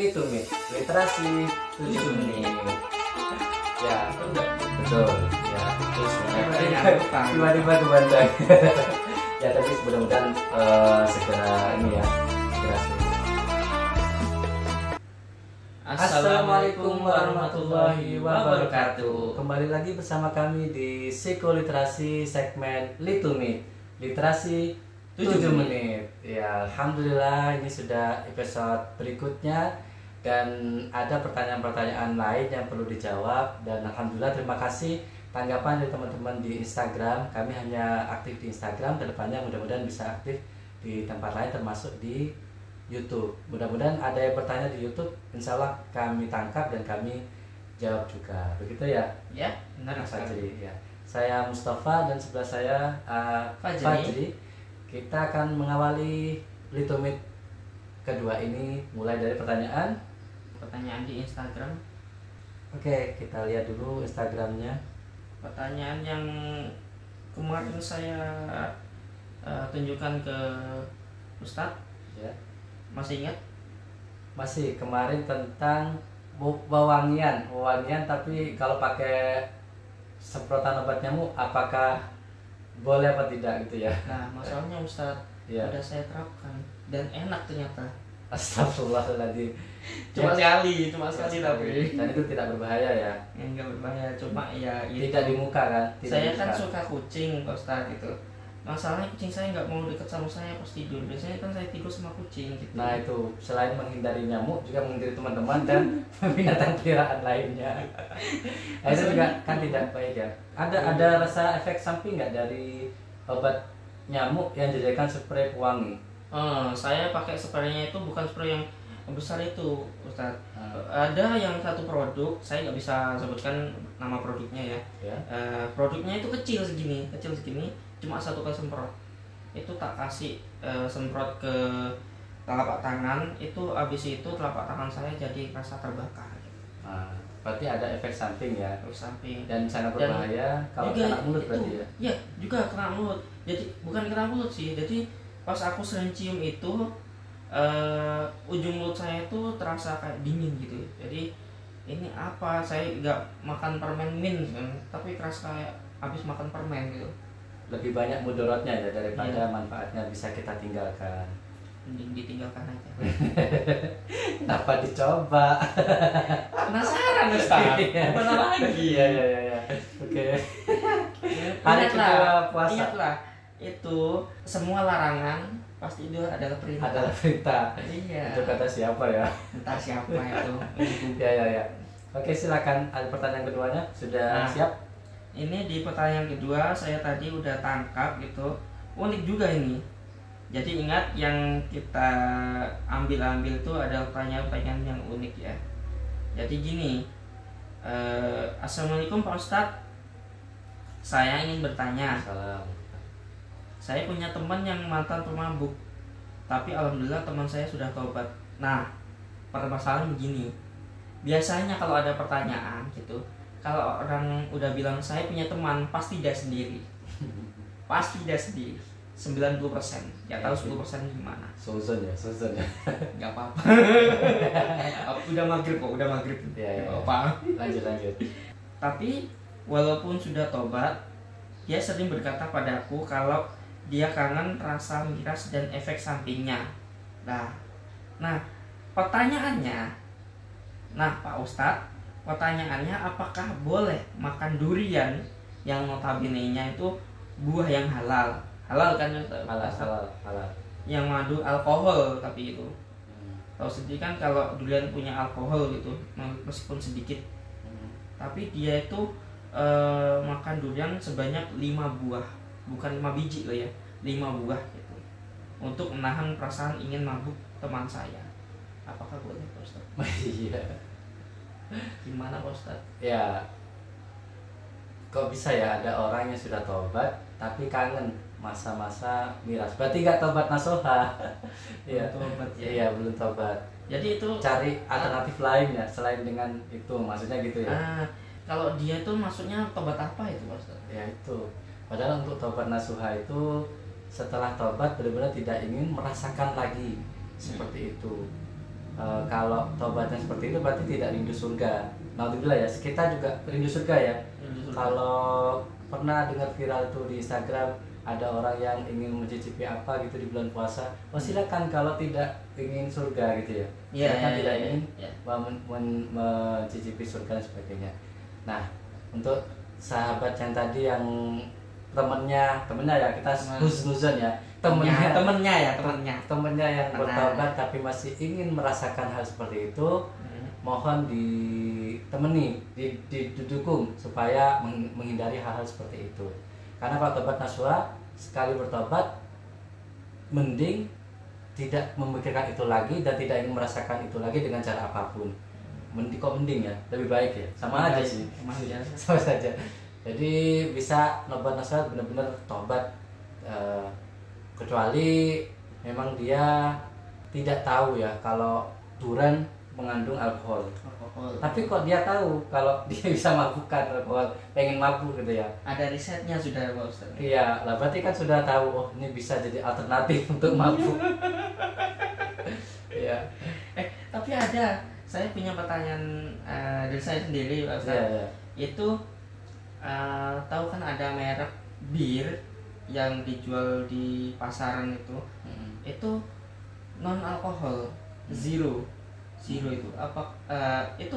Litumit, literasi 7 menit. Ya, betul. Ya, terus tiba-tiba kebandang. Ya, tapi mudah-mudahan segera ini ya, segera sembuh. Assalamualaikum warahmatullahi wabarakatuh. Kembali lagi bersama kami di Psikoliterasi segmen Litumit, literasi 7 menit. Ya, alhamdulillah ini sudah episode berikutnya dan ada pertanyaan-pertanyaan lain yang perlu dijawab dan alhamdulillah terima kasih tanggapan dari teman-teman di Instagram. Kami hanya aktif di Instagram, kedepannya mudah-mudahan bisa aktif di tempat lain termasuk di YouTube. Mudah-mudahan ada yang bertanya di YouTube, insya Allah kami tangkap dan kami jawab juga. Begitu ya? Ya, benar Fajri. Ya. Saya Mustafa dan sebelah saya Fajri. Kita akan mengawali Litumit kedua ini mulai dari pertanyaan di Instagram. Oke, kita lihat dulu Instagramnya. Pertanyaan yang kemarin saya tunjukkan ke Ustadz. Ya. Masih ingat? Masih kemarin tentang wewangian, tapi kalau pakai semprotan obat nyamuk apakah boleh apa tidak gitu ya? Nah, masalahnya Ustadz, Ya. udah saya terapkan dan enak ternyata. Astagfirullahaladzim. Cuma sekali tapi. Dan itu tidak berbahaya ya? Enggak berbahaya, cuma ya Tidak di muka kan? Tidak saya di kan muka. suka kucing Pak Ustadz gitu. Masalahnya kucing saya nggak mau deket sama saya pas tidur. Biasanya kan saya tidur sama kucing gitu. Nah itu selain menghindari nyamuk juga menghindari teman-teman dan binatang peliharaan lainnya. Nah, itu juga kan tidak baik ya. Ada rasa efek samping nggak dari obat nyamuk yang dijadikan spray pewangi? Saya pakai spraynya itu bukan spray yang besar itu Ustadz. Ah. Ada yang satu produk, saya nggak bisa sebutkan nama produknya ya. Ya. Produknya itu kecil segini, cuma satu kali semprot. Itu tak kasih semprot ke telapak tangan, itu abis itu telapak tangan saya jadi rasa terbakar. Nah, berarti ada efek samping ya. Terus samping Dan sangat berbahaya kalau juga kena mulut itu, berarti ya. Iya, juga kena mulut. Jadi bukan kena mulut sih. Jadi pas aku sering cium itu ujung mulut saya itu terasa kayak dingin gitu. Jadi ini apa? Saya nggak makan permen mint kan, tapi kerasa kayak habis makan permen gitu. Lebih banyak mudaratnya ya daripada manfaatnya, bisa kita tinggalkan. Mending ditinggalkan aja. Kenapa dicoba? Penasaran Ustaz. Mana lagi? Iya. Oke. Hari kedua puasa. Ingatlah, itu semua larangan pasti itu adalah perintah. Adalah perintah. Iya. Itu kata siapa ya? Entah siapa itu. Ya. Oke, silakan. Ada pertanyaan keduanya sudah siap? Ini di pertanyaan kedua saya tadi udah tangkap gitu. Unik juga ini. Jadi ingat yang kita ambil itu ada pertanyaan-pertanyaan yang unik ya. Jadi gini, Assalamualaikum Pak Ustadz, saya ingin bertanya. Salam. Saya punya teman yang mantan pemabuk, tapi alhamdulillah teman saya sudah tobat. Nah, permasalahan begini, biasanya kalau ada pertanyaan gitu, kalau orang udah bilang saya punya teman, pasti dia sendiri. 90%, ya tahu 10% gimana. Suzon ya. Nggak apa-apa. udah maghrib. Ya. Apa? Lanjut. Tapi walaupun sudah tobat, dia sering berkata padaku kalau dia kangen rasa miras dan efek sampingnya. Nah, pertanyaannya, Pak Ustadz, pertanyaannya apakah boleh makan durian yang notabene-nya itu buah yang halal? Halal kan? Halal. Yang madu alkohol tapi itu. Tahu sendiri kan kalau durian punya alkohol gitu, meskipun sedikit. Tapi dia itu makan durian sebanyak 5 buah, bukan 5 biji loh ya, 5 buah gitu, untuk menahan perasaan ingin mabuk teman saya. Apakah boleh Pak Ustaz? Iya. Gimana Pak Ustaz? Ya, kok bisa ya ada orang yang sudah tobat tapi kangen masa-masa miras? Berarti nggak tobat nasuha. Iya. Tobat ya. Iya, belum tobat. Jadi itu Cari alternatif lain ya selain dengan itu, maksudnya gitu ya. Kalau dia itu maksudnya tobat apa itu Pak Ustaz? Ya itu. Padahal untuk tobat nasuha itu setelah tobat benar-benar tidak ingin merasakan lagi seperti itu. kalau tobatnya seperti itu berarti tidak rindu surga. Alhamdulillah ya, kita juga rindu surga ya. Kalau pernah dengar viral itu di Instagram, ada orang yang ingin mencicipi apa gitu di bulan puasa, silakan kalau tidak ingin surga gitu ya. Silakan tidak ingin mencicipi surga dan sebagainya. Nah, untuk sahabat yang tadi yang temennya ya, kita husnuzon ya, temennya yang bertobat tapi masih ingin merasakan hal seperti itu, mohon ditemani, didukung supaya menghindari hal-hal seperti itu. Karena kalau tobat nasuha, sekali bertobat mending tidak memikirkan itu lagi dan tidak ingin merasakan itu lagi dengan cara apapun. Mending ya, lebih baik ya, sama aja sih, sama saja. Jadi bisa tobat nasuha, benar-benar tobat, kecuali memang dia tidak tahu ya kalau durian mengandung alkohol. Tapi kok dia tahu kalau dia bisa mabukkan alkohol, pengen mabuk gitu ya. Ada risetnya sudah Pak Ustaz. Iya, lah berarti kan sudah tahu, oh ini bisa jadi alternatif untuk mabuk. Iya. Tapi saya punya pertanyaan dari saya sendiri Pak Ustaz. Iya. Itu tahu kan ada merek bir yang dijual di pasaran itu non alkohol, zero itu apa itu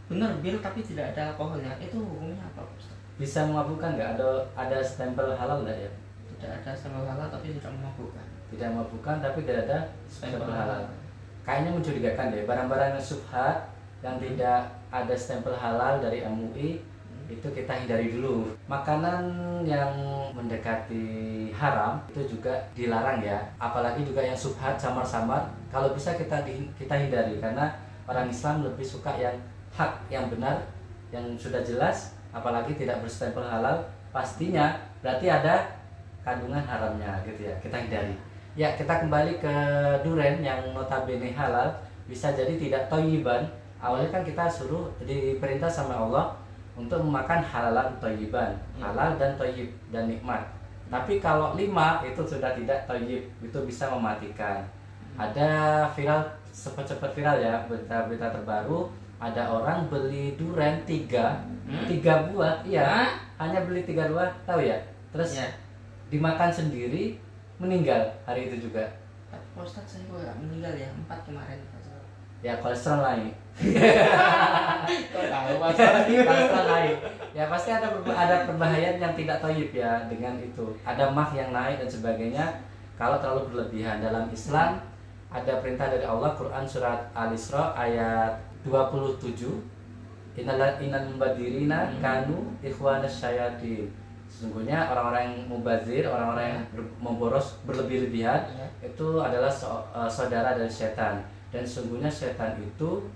benar bir tapi tidak ada alkoholnya, itu hukumnya apa Ustaz? Bisa memabukkan nggak? Ada stempel halal nggak ya? Tidak ada stempel halal tapi tidak memabukkan. Tidak memabukkan tapi tidak ada stempel halal. Kayaknya mencurigakan deh, barang-barang yang subhat yang tidak ada stempel halal dari MUI itu kita hindari dulu. Makanan yang mendekati haram itu juga dilarang ya, apalagi juga yang subhat samar-samar, kalau bisa kita hindari, karena orang Islam lebih suka yang hak, yang benar, yang sudah jelas, apalagi tidak berstempel halal, pastinya berarti ada kandungan haramnya gitu ya, kita hindari. Ya, kita kembali ke durian yang notabene halal, bisa jadi tidak thayyiban. Awalnya kan kita suruh, diperintah sama Allah untuk memakan halalan thayyiban, halal dan thayyib dan nikmat. Tapi kalau 5 itu sudah tidak thayyib, itu bisa mematikan. Ada viral, cepat-cepat viral ya, berita-berita terbaru, ada orang beli durian 3 buah, iya, hanya beli 3 buah, tahu ya? Terus dimakan sendiri, meninggal hari itu juga. Pak Ustaz, saya kok meninggal ya, 4 kemarin. Ya kolesterol naik. Kok tahu Pak? Kolesterol naik. Ya pasti ada perbahayaan yang tidak thayyib ya dengan itu. Ada mah yang naik dan sebagainya kalau terlalu berlebihan. Dalam Islam ada perintah dari Allah, Quran surat Al-Isra ayat 27. Innal mubadirina kanu ikhwanas syayatin. Sesungguhnya orang-orang yang mubazir, orang-orang yang memboros berlebih-lebihan itu adalah saudara dari setan. Dan sesungguhnya setan itu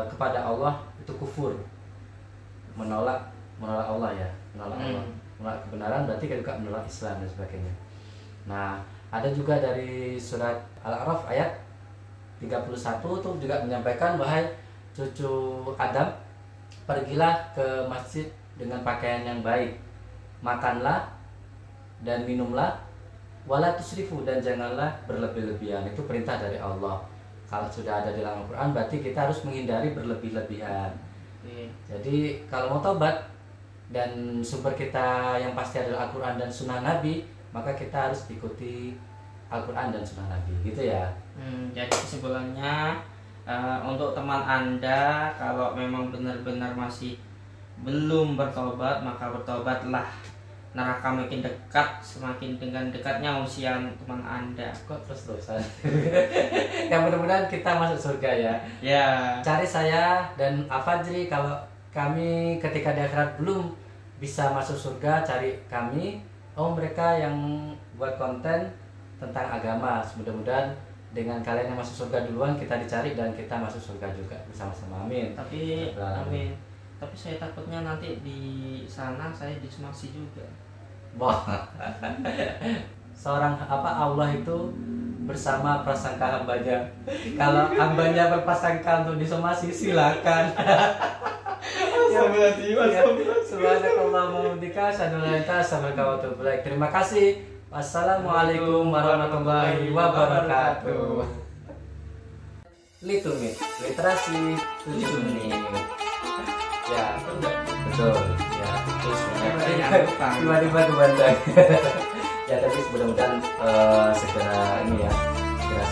kepada Allah itu kufur, menolak Allah ya, menolak Allah, menolak kebenaran, berarti juga menolak Islam dan sebagainya. Nah, ada juga dari surat Al-A'raf ayat 31 itu juga menyampaikan, wahai cucu Adam, pergilah ke masjid dengan pakaian yang baik, makanlah dan minumlah, wala tusrifu, dan janganlah berlebih-lebihan. Itu perintah dari Allah. Kalau sudah ada di dalam Al-Quran, berarti kita harus menghindari berlebih-lebihan. Jadi kalau mau tobat dan sumber kita yang pasti adalah Al-Quran dan Sunnah Nabi, maka kita harus ikuti Al-Quran dan Sunnah Nabi, gitu ya. Jadi kesimpulannya, untuk teman Anda, kalau memang benar-benar masih belum bertobat, maka bertobatlah. Neraka makin dekat, semakin dengan dekatnya usia teman Anda. Kok terus-terusan? Yang mudah-mudahan kita masuk surga ya. Ya. Cari saya dan Afajri, kalau kami ketika di akhirat belum bisa masuk surga, cari kami. Mereka yang buat konten tentang agama. Mudah-mudahan dengan kalian yang masuk surga duluan, kita dicari dan kita masuk surga juga bersama-sama. Amin. Amin. Tapi saya takutnya nanti di sana saya disomasi juga. Wah. Seorang Allah itu bersama prasangka hambanya. Kalau hambanya berprasangka untuk disomasi, silakan. Subhanakallahumma wa bihamdika asyhadu an la ilaha illa anta astaghfiruka wa atubu ilaik. Terima kasih. Wassalamualaikum warahmatullahi wabarakatuh. Little Meet, literasi 7 menit. Ya, betul. Ya, terus tiba-tiba ke Bandung. Ya, tapi mudah-mudahan segera ini ya, segera